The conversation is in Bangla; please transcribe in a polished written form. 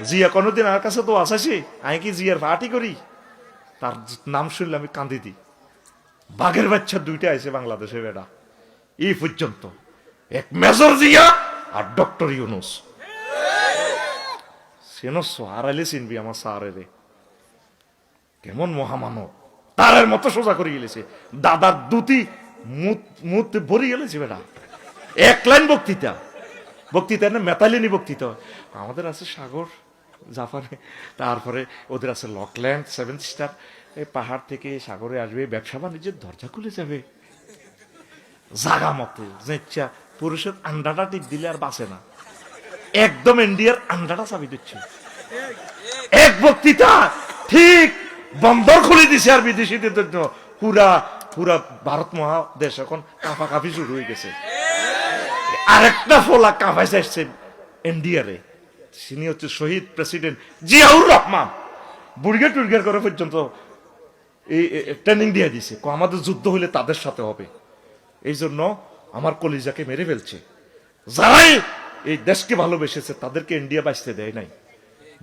জিয়া কোনোদিন আমার কাছে তো আসাসি, আমি কি জিয়ার পার্টি করি? তার নাম শুনলে আমি কান্দি দিই। বাঘের বাচ্চা দুইটা আছে বাংলাদেশে বেড়া এই পর্যন্ত, এক মেজর জিয়া আর ডক্টর ইউনুস। চেনস হারাইলে চিনবি আমার স্যারে রে, কেমন মহামানব, তারের মতো সোজা করে গেলেছে, দাদার দুটি মুখ ভরে গেলেছে বেড়া। এক লাইন বক্তৃতা, বক্তৃতা না মেতালিনী বক্তৃতা। আমাদের আছে সাগর জাপানে, তারপরে ওদের আছে লকল্যান্ড, 7 স্টার, এই পাহাড় থেকে সাগরে আসবে, ব্যবসা বাণিজ্যের দরজা খুলে যাবে জাগা মতে। যে পুরুষের আন্ডাটা টিপ দিলে আর বাঁচে না, একদম ইন্ডিয়ার আন্ডাটা চাবি দিচ্ছে। এক বক্তৃতা ঠিক বন্দর খুলে দিছে আর বিদেশিদের জন্য। পুরা পুরা ভারত মহাদেশ এখন কাঁপাকাঁপি শুরু হয়ে গেছে। আরেকটা ফোলা কাঁপাইছে আসছে ইন্ডিয়ারে, তিনি হচ্ছে শহীদ প্রেসিডেন্ট জিয়াউর রহমান। বুড়গে টুড়গের করে পর্যন্ত এই ট্রেনিং দিয়ে দিছে, আমাদের যুদ্ধ হলে তাদের সাথে হবে। এই জন্য আমার কলিজাকে মেরে ফেলছে। যারাই এই দেশকে ভালোবেসেছে তাদেরকে ইন্ডিয়া বাঁচতে দেয় নাই।